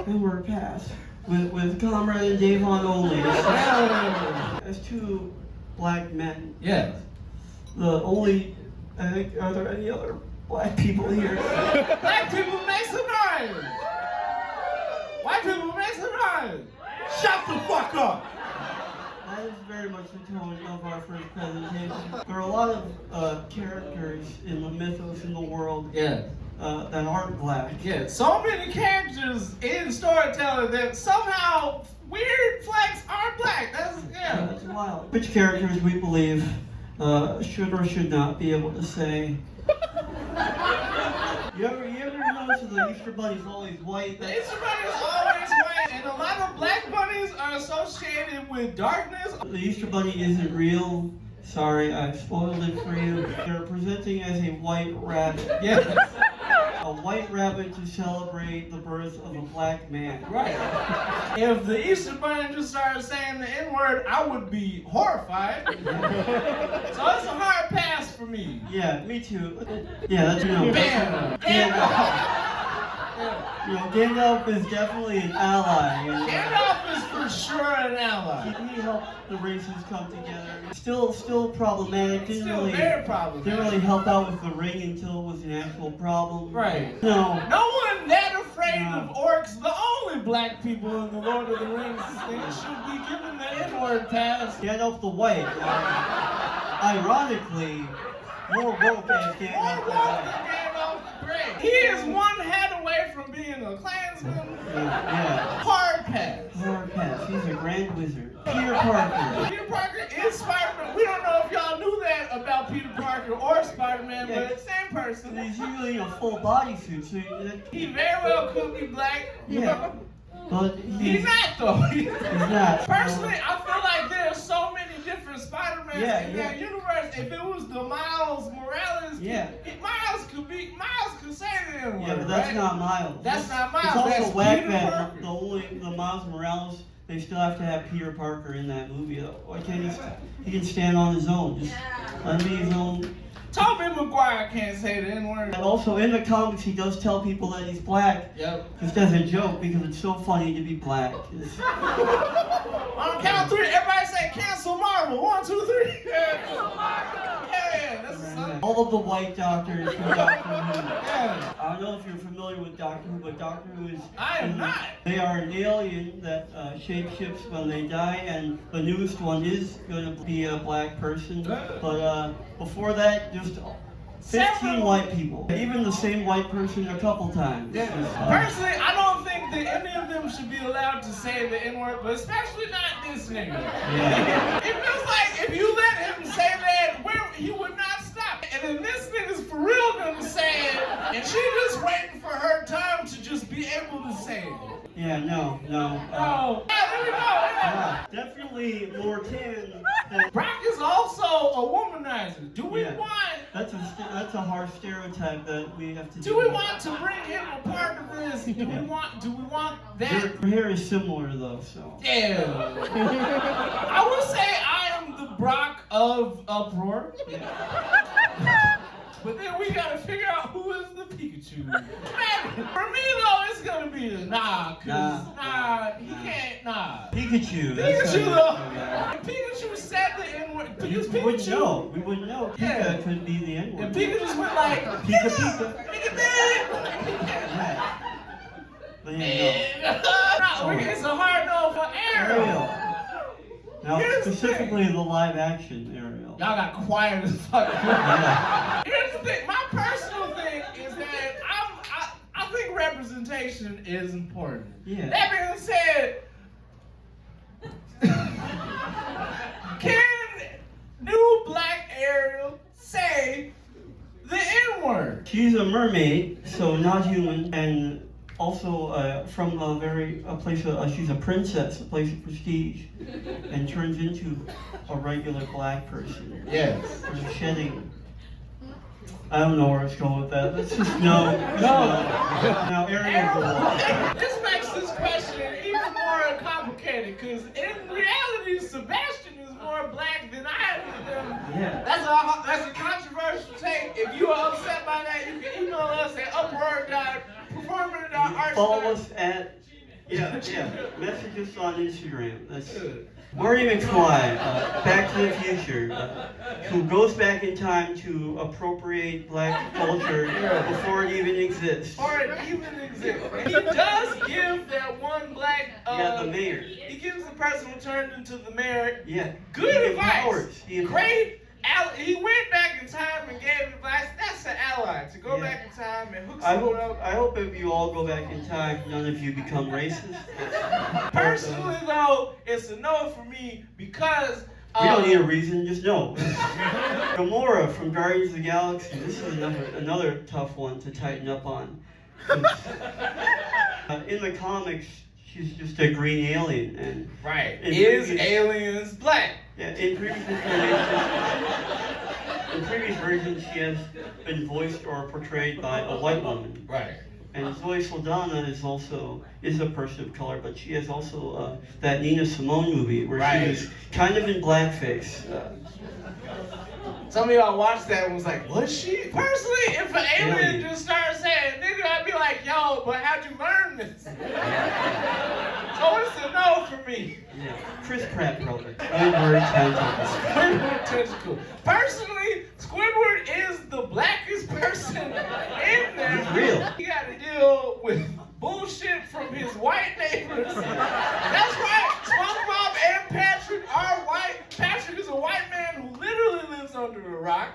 And we're past with Comrade and Devohn only. As two black men. Yeah. The only, I think, are there any other black people here? Black people make some noise. White people make some noise. Shut the fuck up. That is very much the tone of our first presentation. There are a lot of characters in the mythos in the world. Yeah. That aren't black. Yeah, so many characters in storytelling that somehow weird flags aren't black. That's wild. Which characters we believe should or should not be able to say. You ever notice that the Easter Bunny's always white? The Easter Bunny is always white, and a lot of black bunnies are associated with darkness. The Easter Bunny isn't real. Sorry, I've spoiled it for you. They're presenting as a white rabbit. Yes. A white rabbit to celebrate the birth of a black man. Right. If the Easter Bunny just started saying the N-word, I would be horrified. So it's a hard pass for me. Yeah, me too. Yeah, that's Bam! Gandalf is definitely an ally. Gandalf is for sure an ally. He helped the races come together. Still problematic. Still very problematic. Didn't really help out with the ring until it was an actual problem. Right. No one that afraid of orcs. The only black people in the Lord of the Rings thing should be given the N-word pass. Gandalf the White. Ironically, more woke as Gandalf the White. Great. He is one head away from being a Klansman. Yeah. Hard pass. Hard pass. He's a grand wizard. Peter Parker. Peter Parker is Spider-Man. We don't know if y'all knew that about Peter Parker or Spider-Man, but it's the same person. He's usually in a full bodysuit, so he very well could be black. Yeah. But he's not though. He's not. Personally, I feel like there are so many different Spider-Mans in that universe. If it was the Miles Morales, Miles could say the N-word. Yeah, but that's not Miles. That's not Miles. It's also that's whack Peter that Parker. the Miles Morales, they still have to have Peter Parker in that movie though. Why can't he can stand on his own? Just let him be his own. Tobey Maguire can't say the N-word. And also in the comics, he does tell people that he's black. Yep. Just as a joke, because it's so funny to be black. On the count of three, everybody say cancel Marvel. 1, 2, 3. Cancel Marvel. Yeah, that's right. All of the white doctors from Doctor Who. Yeah. I don't know if you're familiar with Doctor Who, but Doctor Who is... I am not. They are an alien that shapeshifts when they die, and the newest one is going to be a black person. But before that, just 15 white people. Even the same white person a couple times. Yeah. Personally, I don't think that any of them should be allowed to say the N-word, but especially not this nigga. Yeah. It feels like if you let him say that, he would not stop. And then this nigga's for real gonna say it, and she just waiting for her time to just be able to say it. Yeah, no. Yeah, there we go. Yeah. Definitely more tan. Brock is also a womanizer. Do we want? That's a harsh stereotype that we have to. Do we want to bring him a part of this? Do we want that? Her hair is similar though, so. Yeah. I would say I am the Brock of Uproar. Yeah. But then we gotta figure out who is the Pikachu. Man, for me though, it's gonna be the he can't, Pikachu though. If Pikachu said the N-word, we wouldn't know. We wouldn't know. Pika could be the N-word. And Pika just went like, Pika. But it's a hard no for Ariel. Now, specifically the live action Ariel. Y'all got quiet as fuck. Yeah. Here's the thing. My personal thing is that I think representation is important. Yeah. That being said, can new black Ariel say the N-word? She's a mermaid, so not human, and also from a place of, she's a princess, a place of prestige, and turns into a regular black person. Yes. There's shedding. I don't know where it's going with that. Let's just no. Now Ariel's a lot. This makes this question even more complicated, because in reality, Sebastian is more black than I am. Yeah. That's a controversial take. If you are upset by that, you can email us at uproar.performer.art. Follow us at Yeah. Message us on Instagram. That's Marty McFly, Back to the Future, who goes back in time to appropriate black culture before it even exists. Or it even exists. He does give that one black. The mayor. He gives the person who turned into the mayor. Yeah. Good He advice. empowers. Great. He went back in time and gave advice. That's an ally to go back in time and hook someone up. I hope if you all go back in time, none of you become racist. Personally, though, it's a no for me because we don't need a reason, just no. Gamora from Guardians of the Galaxy. This is another tough one to tighten up on. In the comics, she's just a green alien, and right. Is aliens black? Yeah, in previous versions, she has been voiced or portrayed by a white woman. Right. And Zoe Saldana is a person of color, but she has also that Nina Simone movie where she was kind of in blackface. Some of y'all watched that and was like, was she? Personally, if an alien just started saying nigga, I'd be like, yo, but how'd you learn this? So it's a no for me. Yeah. Chris Pratt, brother. Squidward Tentacle. Personally, Squidward is the blackest person in there. He's real. He got to deal with bullshit from his white neighbors. That's right. SpongeBob and Patrick are white. Patrick is a white man who literally lives under a rock.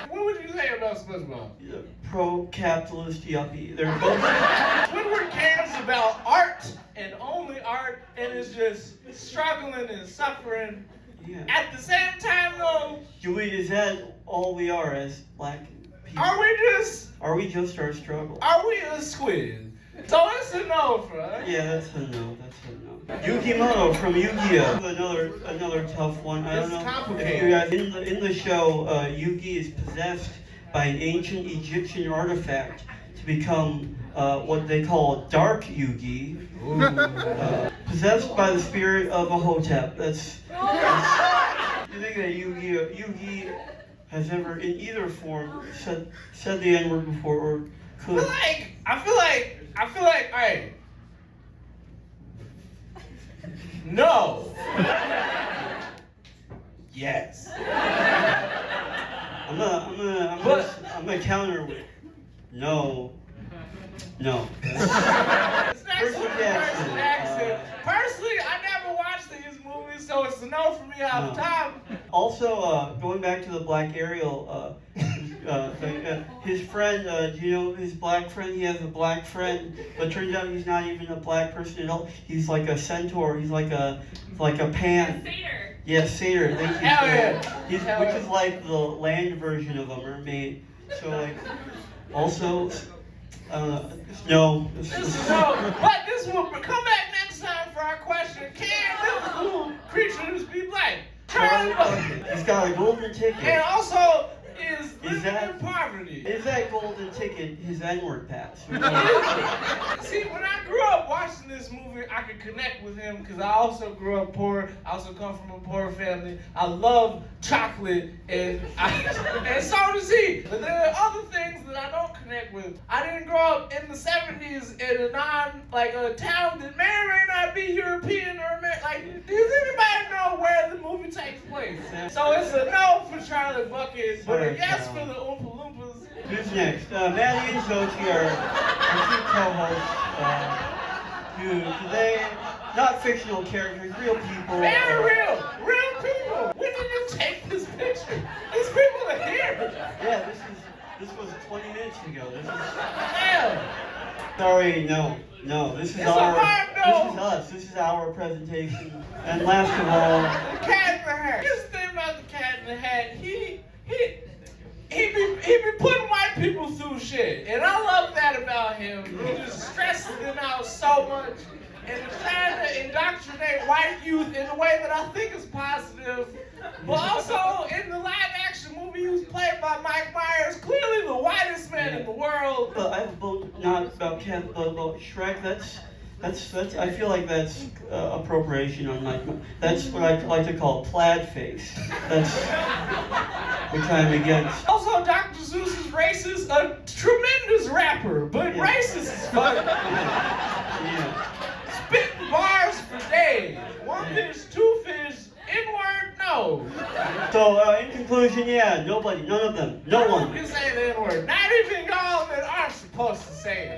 What would you say about SpongeBob? Yeah, pro-capitalist yuppie. They're both. Squidward cares about art and only art and is just struggling and suffering. Yeah. At the same time, though, Is that all we are as black people? Are we just our struggle? Are we a squid? So it's a no for us. Yeah, that's a no. Yukimoto from Yu-Gi-Oh! Another tough one. I don't know if you guys in the show. Yugi is possessed by an ancient Egyptian artifact to become what they call Dark Yugi. Possessed by the spirit of a Hotep. That's you think that Yugi has ever, in either form, said the N-word before or could? I feel like, alright. No. Yes. I'm gonna counter with no. Personally, I never watched these movies, so it's a no for me all the time. Also, going back to the Black Ariel thing, his friend, do you know his black friend? He has a black friend, but turns out he's not even a black person at all. He's like a centaur. He's like a pan. A satyr. Yeah, satyr. Thank you. Hell yeah. Which is like the land version of a mermaid. So like, also, no. But this will come back next time for our question. Can mythical creatures be black? He's got a golden ticket. And also, is living in poverty. Is that golden ticket his N-word pass? See, when I grew up watching this movie, I could connect with him because I also grew up poor. I also come from a poor family. I love chocolate, and so does he. But there are other things that I don't connect with. I didn't grow up in the 70s in a a town that may or may not be European or American. Does anybody know where the movie takes place? So it's a no for Charlie Bucket, but a yes for the Oompa Loompas. Who's next? Madi and Xochi are two co-hosts. They not fictional characters, real people. Very real people. When did you take this picture? These people are here. Yeah, this was 20 minutes ago. Damn. Sorry, no. This is This is us. This is our presentation. And last of all, the cat in the hat. Here's the thing about the cat in the hat. He be putting white people through shit, and I love that about him. He just stresses them out so much, and is trying to indoctrinate white youth in a way that I think is positive. But also in the live-action movie, he was played by Mike Myers, clearly the whitest man in the world. I have a vote not about Ken, but about Shrek. That's. I feel like that's appropriation on my. That's what I like to call plaid face. That's which I'm against. Also, Dr. Seuss is racist, a tremendous rapper, but racist as fuck. Yeah. fish, two fish, N-word, no. So, in conclusion, yeah, nobody, none of them, no one. You can say the N-word. Not even y'all that aren't supposed to say it.